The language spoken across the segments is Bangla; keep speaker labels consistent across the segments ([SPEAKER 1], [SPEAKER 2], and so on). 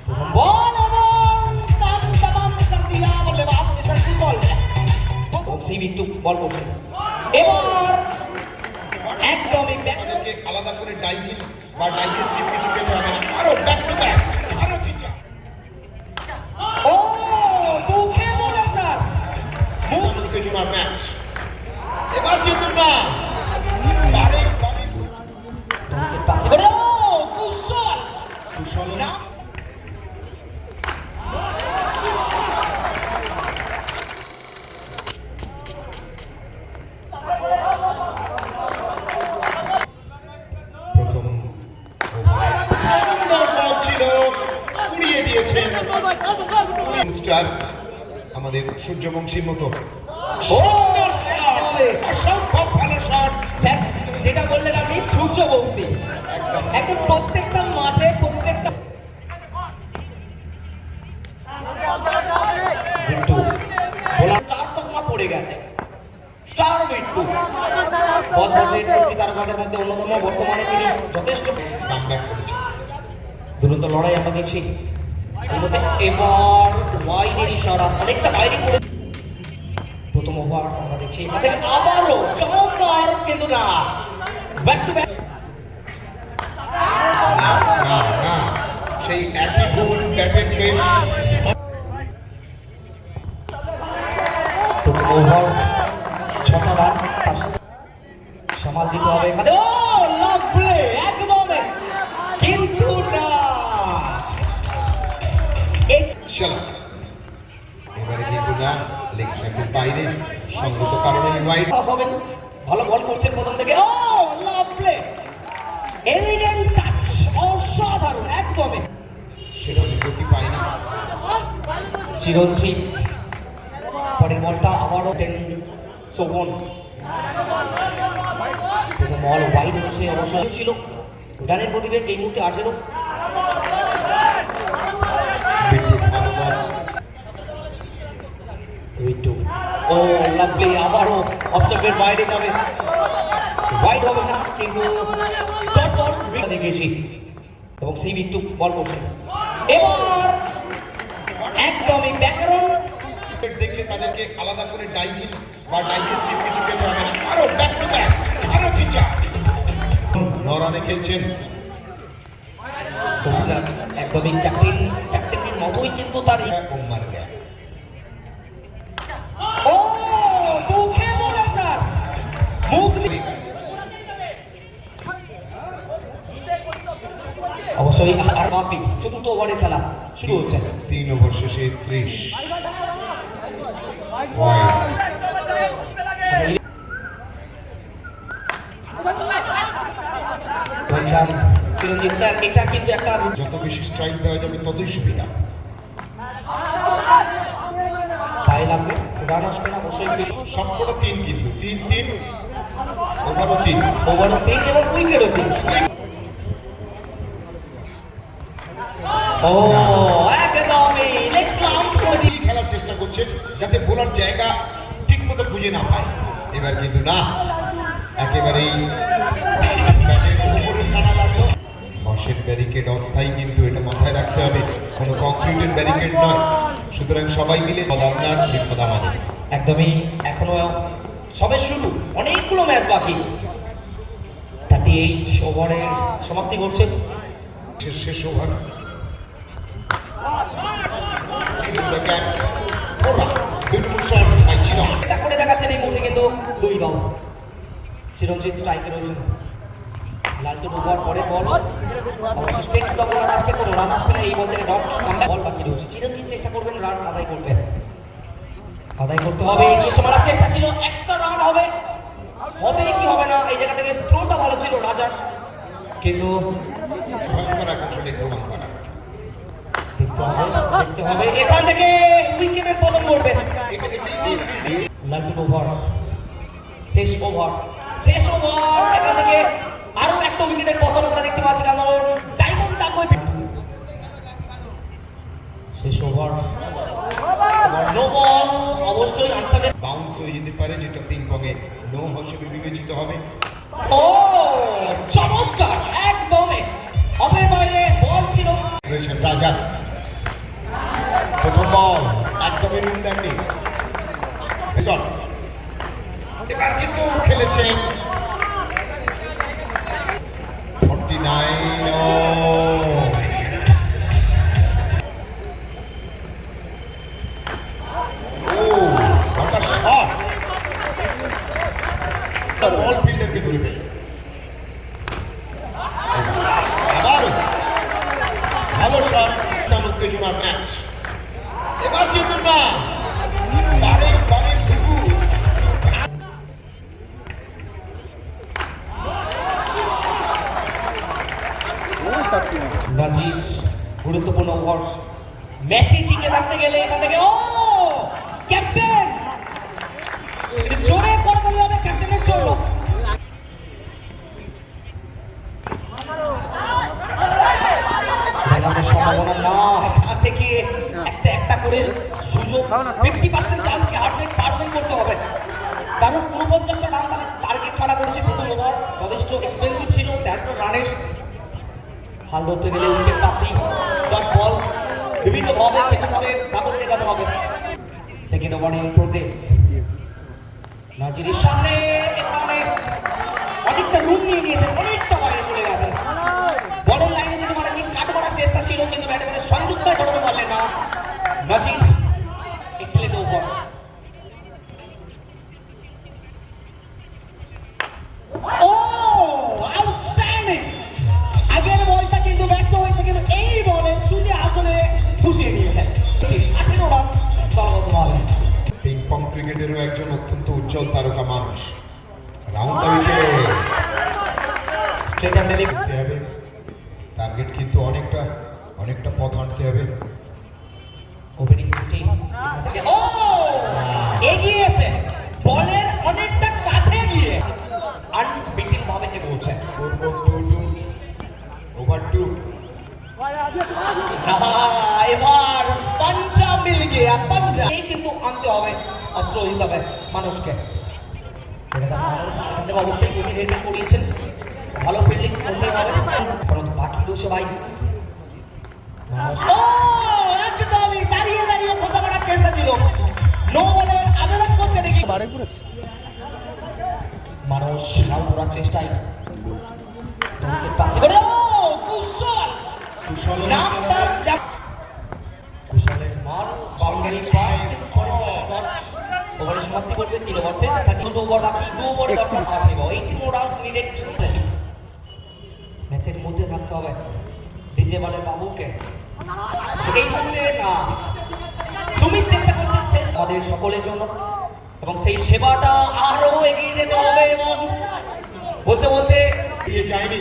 [SPEAKER 1] बॉल এবং কাম तमाम कर दिया बल्लेबाज निशान बॉल সেই বিট্টু বল করছে এবার একদমই
[SPEAKER 2] ব্যাকদেরকে আলাদা করে ডাইজিং বা ডাইজেস্টিভ কিছু খেতে হবে আরো ব্যাক টু ব্যাক আরো টিচার
[SPEAKER 1] ও মুখে বলেছে
[SPEAKER 2] মুখ উত্তেজনার ম্যাচ এবার কিন্তু না বারে বারে
[SPEAKER 1] উইকেট প্রাপ্তি করে ও কুশল
[SPEAKER 2] কুশল
[SPEAKER 1] না
[SPEAKER 2] প্রথম সুন্দর বল ছিল উড়িয়ে দিয়েছেন স্টার আমাদের সূর্যবংশীর মতো
[SPEAKER 1] সুন্দর শট অসম্ভব ভালো শট স্যার যেটা বললেন আপনি সূর্যবংশী
[SPEAKER 2] একদম
[SPEAKER 1] একদম প্রত্যেকটা মাঠে প্রত্যেকটা বিট্টু বোলার স্টার তকমা পড়ে গেছে স্টার বিট্টু বদমাশের প্রতি তারকাদের মধ্যে অন্যতম বর্তমানে তিনি যথেষ্ট
[SPEAKER 2] কামব্যাক করেছেন
[SPEAKER 1] দুরন্ত লড়াই আমরা দেখছি এর মধ্যে এবার ওয়াইডের ইশারা অনেকটা বাইরে করে প্রথম ওভার আমরা দেখছি এখান থেকে আবারও চমৎকার কিন্তু না ব্যাক টু ব্যাক
[SPEAKER 2] না না সেই একই বল ব্যাটের ফেস
[SPEAKER 1] প্রথম ওভার 6টা রান তার সাথে সামাল দিতে হবে এখানে ও লাভ প্লে একদম কিন্তু না
[SPEAKER 2] চলো এবারে কিন্তু না লেগ সাইডের বাইরে সঙ্গত কারণে ওয়াইড
[SPEAKER 1] পাস হবে ভালো বল করছেন প্রথম থেকে ও লাভ প্লে এলিগেন্ট টাচ অসাধারণ একদমই
[SPEAKER 2] সেখানে গতি পায়নি
[SPEAKER 1] চিরঞ্জিত পরের বলটা আবারও শোভন প্রথম বল ওয়াইড হচ্ছে অবশ্যই ছিল রানের গতিবেগ এই মুহূর্তে 18
[SPEAKER 2] বিট্টুর ভালো বল
[SPEAKER 1] বিট্টু ও লাভলি আবারও অবস্ট্রাকের বাইরে যাবে ওয়াইড হবে না কিন্তু ডট বল দেখেছি এবং সেই বিট্টু বল করছে এবার একদমই ব্যাকরণ
[SPEAKER 2] দেখলে তাদেরকে আলাদা করে ডাইজিং বা ডাইজেস্টিভ কিছু খেতে হবে আরো ব্যাক টু ব্যাক আরো টিচার নরানে খেলছেন
[SPEAKER 1] একদমই ক্যাপ্টেনের মতোই কিন্তু তার
[SPEAKER 2] ওমার গ্যাপ
[SPEAKER 1] ও মুখে বলেছে মুখ দিয়ে অবশ্যই আর বাপি চতুর্থ ওভারের খেলা শুরু হচ্ছে
[SPEAKER 2] 3 ওভার শেষে 30 ওয়াইড
[SPEAKER 1] চিরঞ্জিত স্যার এটা কিন্তু একটা
[SPEAKER 2] যত বেশি স্ট্রাইক দেওয়া যাবে ততই সুবিধা
[SPEAKER 1] তাই লাগবে রান আসবে না অবশ্যই
[SPEAKER 2] সবকটা 3 কিন্তু 3-3 ওভারও 3
[SPEAKER 1] ওভারও 3 এবং উইকেটও 3 ও একদমই লেগ ক্লাউন্স করে দিয়ে
[SPEAKER 2] খেলার চেষ্টা করছেন যাতে বোলার জায়গা ঠিক মতো খুঁজে না পায় এবার কিন্তু না একেবারেই ব্যাটের উপরে টানা লাগলো বাঁশের ব্যারিকেড অস্থায়ী কিন্তু এটা মাথায় রাখতে হবে কোনো কংক্রিটের ব্যারিকেড নয় সুতরাং সবাই মিলে আপনার বিপদ আমাদের
[SPEAKER 1] একদমই এখনো সবে শুরু অনেকগুলো ম্যাচ বাকি 38 ওভারের সমাপ্তি করছে
[SPEAKER 2] শেষ ওভার
[SPEAKER 1] এটা করে দেখাচ্ছেন এই মুহূর্তে কিন্তু দুই দল চিরঞ্জিত স্ট্রাইকে রয়েছেন লালটু ওভার পরে বল অবশ্য স্ট্রেট ডবল রান আসবে কোনো রান আসবে না এই বল থেকে ডট কামব্যাক বল বাকি রয়েছে চিরঞ্জিত চেষ্টা করবেন রান আদায় করতে হবে এগিয়ে এসে মারার চেষ্টা ছিল একটা রান হবে কি হবে না এই জায়গা থেকে থ্রোটা ভালো ছিল রাজার কিন্তু
[SPEAKER 2] ভয়ঙ্কর আকর্ষণে প্রমাণ করা
[SPEAKER 1] দেখতে হবে এখান থেকে উইকেটের পতন ঘটবে লালটু ওভার শেষ ওভার এখান থেকে আরো একটা উইকেটের পতন আমরা দেখতে পাচ্ছি কারণ ডায়মন্ড ডাকবে শেষ ওভার নো বল অবশ্যই আনসারের
[SPEAKER 2] বাউন্স হয়ে যেতে পারে যেটা পিং পং এ নো হিসেবে বিবেচিত হবে
[SPEAKER 1] ও চমৎকার একদমই অফের বাইরে বল ছিল
[SPEAKER 2] রয়েছেন রাজা 9. What a shot! বল ফিল্ডারকে ধরে পেল। আবারও ভালো শট, উত্তেজনার ম্যাচ। এবার কিন্তু না
[SPEAKER 1] নাজির গুরুত্বপূর্ণ ওভার ম্যাচে টিকে থাকতে গেলে এখান থেকে ও ক্যাপ্টেন জোরে করে দিতে হবে, ক্যাপ্টেনের জন্য সম্ভাবনা না এখান থেকে একটা করে সুযোগ 50% চান্সকে 100% করতে হবে, কারণ 49টা রান তারা টার্গেট খাড়া করেছে। প্রথম ওভার যথেষ্ট এক্সপেন্সিভ ছিল, 13 রানের হাল ধরতে গেলে উইকেট প্রাপ্তি ডট বল বিভিন্নভাবে বিভিন্নভাবে দাপট দেখাতে হবে। Second over in progress. নাজিরের সামনে এখানে অনেকটা রুম নিয়ে নিয়েছেন, অনেকটা বাইরে চলে গেছেন। বলের লাইনে যেতে মানে কাট করার চেষ্টা ছিল, কিন্তু ব্যাটে ব্যাটে সংযুক্তায় ধরতে পারলেন না নাজির। Excellent over. ও আউটস্ট্যান্ডিং। আগের বলটা কিন্তু ব্যর্থ হয়েছে, কিন্তু এই বলে সুদে আসলে খুশিয়ে নিয়েছেন। 18 রান দলগতভাবে।
[SPEAKER 2] পিং পং ক্রিকেটেরও একজন অত্যন্ত উজ্জ্বল তারকা মানুষ। রাউন্ড দ্য উইকেট
[SPEAKER 1] স্ট্রেটার
[SPEAKER 2] দিতে হবে, টার্গেট কিন্তু অনেকটা পথ হাঁটতে হবে।
[SPEAKER 1] ওপেনিং ও এগিয়ে এসে বলের অনেকটা কাছে গিয়ে আনবিটেন ভাবে এগোচ্ছে।
[SPEAKER 2] ওভার 2
[SPEAKER 1] এবার পাঞ্জা মিল গিয়া, পাঞ্জা এই কিন্তু আনতে হবে অস্ত্র হিসাবে মানুষকে। মানুষ এখান থেকে অবশ্যই গতি রেডিং করিয়েছেন, ভালো ফিল্ডিং করতে হবে, কারণ বাকি 222 মানুষ একদমই দাঁড়িয়ে দাঁড়িয়ে খোঁজা করার চেষ্টা ছিল। নো বলের আবেদন করছে দেখি মানুষ হাল ধরার চেষ্টায় উইকেট প্রাপ্তি করে। কুশলের মার বাউন্ডারি পার, কিন্তু পরে ওভারে সমাপ্তি করবে। 3 ওভার শেষ, 32 ওভার বাকি, 2 ওভার দরকার সামনে। 18 more runs needed। ম্যাচের মধ্যে থাকতে হবে। ডিজে বলে বাবুকে এই মুহূর্তে না সুমিত চেষ্টা করছে শেষ আমাদের সকলের জন্য, এবং সেই সেবাটা আরো এগিয়ে যেতে হবে। এবং বলতে বলতে
[SPEAKER 2] দিয়ে যায়নি,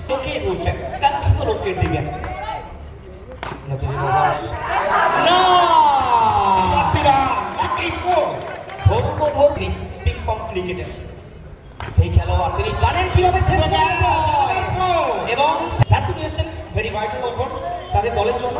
[SPEAKER 1] লোকে বলছে কাঙ্ক্ষিত লোকের দিকে না পিং পং ক্রিকেটের সেই খেলোয়াড়, তিনি জানেন কিভাবে শেষ করতে হয়, এবং স্যাচুরেশন ভেরি ভাইটাল ওভার তাদের দলের জন্য।